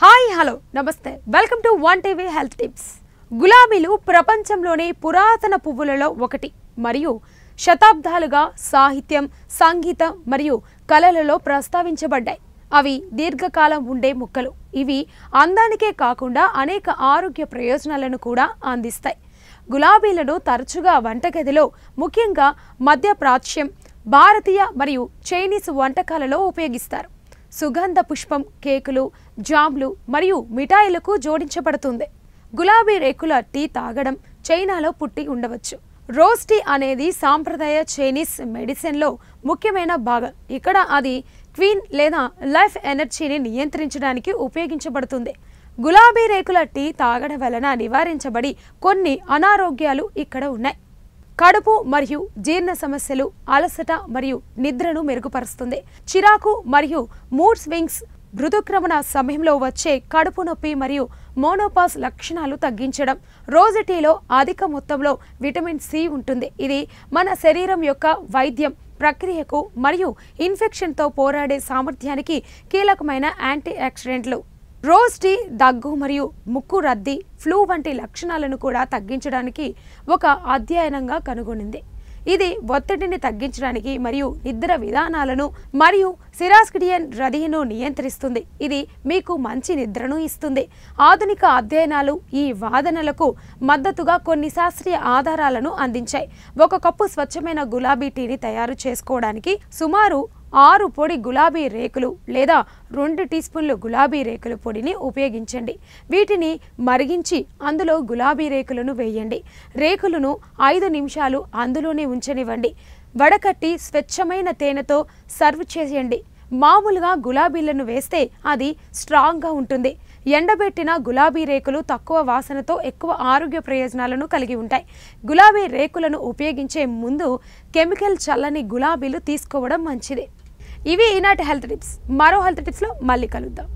Hi hello నమస్తే welcome to one TV health tips. గులాబీలు ప్రపంచంలోని పురాతన పువ్వులలో ఒకటి మరియు శతాబ్దాలుగా సాహిత్యం, సంగీతం మరియు కళలలో ప్రస్తావించబడ్డాయి. అవి దీర్ఘకాలం ఉండే మొక్కలు. ఇవి అందానికే కాకుండా అనేక ఆరోగ్య ప్రయోజనాలను కూడా అందిస్తాయి. గులాబీలను తరచుగా వంటగదిలో, ముఖ్యంగా మధ్యప్రాచ్యం, భారతీయ మరియు చైనీస్ వంటకాలలో ఉపయోగిస్తారు. సుగంధ పుష్పం కేకులు, జామ్లు మరియు మిఠాయిలకు జోడించబడుతుంది. గులాబీ రేకుల టీ తాగడం చైనాలో పుట్టి ఉండవచ్చు. రోజ్ టీ అనేది సాంప్రదాయ చైనీస్ మెడిసిన్లో ముఖ్యమైన భాగం. ఇక్కడ అది క్వీన్ లేదా లైఫ్ ఎనర్జీని నియంత్రించడానికి ఉపయోగించబడుతుంది. గులాబీ రేకుల టీ తాగడం వలన నివారించబడి కొన్ని అనారోగ్యాలు ఇక్కడ ఉన్నాయి. కడుపు మరియు జీర్ణ సమస్యలు, అలసట మరియు నిద్రను మెరుగుపరుస్తుంది. చిరాకు మరియు మూడ్ స్వింగ్స్, ఋతుక్రమణ సమయంలో వచ్చే కడుపు నొప్పి మరియు మోనోపాస్ లక్షణాలు తగ్గించడం. రోజు టీలో అధిక మొత్తంలో విటమిన్ సి ఉంటుంది. ఇది మన శరీరం యొక్క వైద్యం ప్రక్రియకు మరియు ఇన్ఫెక్షన్తో పోరాడే సామర్థ్యానికి కీలకమైన యాంటీ ఆక్సిడెంట్లు. రోజ్ టీ దగ్గు మరియు ముక్కు రద్దీ, ఫ్లూ వంటి లక్షణాలను కూడా తగ్గించడానికి ఒక అధ్యయనంగా కనుగొనింది. ఇది ఒత్తిడిని తగ్గించడానికి మరియు నిద్ర విధానాలను మరియు సిరాస్కిడియన్ రద్దీను నియంత్రిస్తుంది. ఇది మీకు మంచి నిద్రను ఇస్తుంది. ఆధునిక అధ్యయనాలు ఈ వాదనలకు మద్దతుగా కొన్ని శాస్త్రీయ ఆధారాలను అందించాయి. ఒక కప్పు స్వచ్ఛమైన గులాబీ టీని తయారు చేసుకోవడానికి సుమారు 6 పొడి గులాబీ రేకులు లేదా 2 టీ స్పూన్లు గులాబీ రేకుల పొడిని ఉపయోగించండి. వీటిని మరిగించి అందులో గులాబీ రేకులను వేయండి. రేకులను 5 నిమిషాలు అందులోనే ఉంచనివ్వండి. వడకట్టి స్వచ్ఛమైన తేనెతో సర్వ్ చేయండి. మామూలుగా గులాబీలను వేస్తే అది స్ట్రాంగ్గా ఉంటుంది. ఎండబెట్టిన గులాబీ రేకులు తక్కువ వాసనతో ఎక్కువ ఆరోగ్య ప్రయోజనాలను కలిగి ఉంటాయి. గులాబీ రేకులను ఉపయోగించే ముందు కెమికల్ చల్లని గులాబీలు తీసుకోవడం మంచిది. ఇవి ఈనాటి హెల్త్ టిప్స్. మరో హెల్త్ టిప్స్లో మళ్ళీ కలుద్దాం.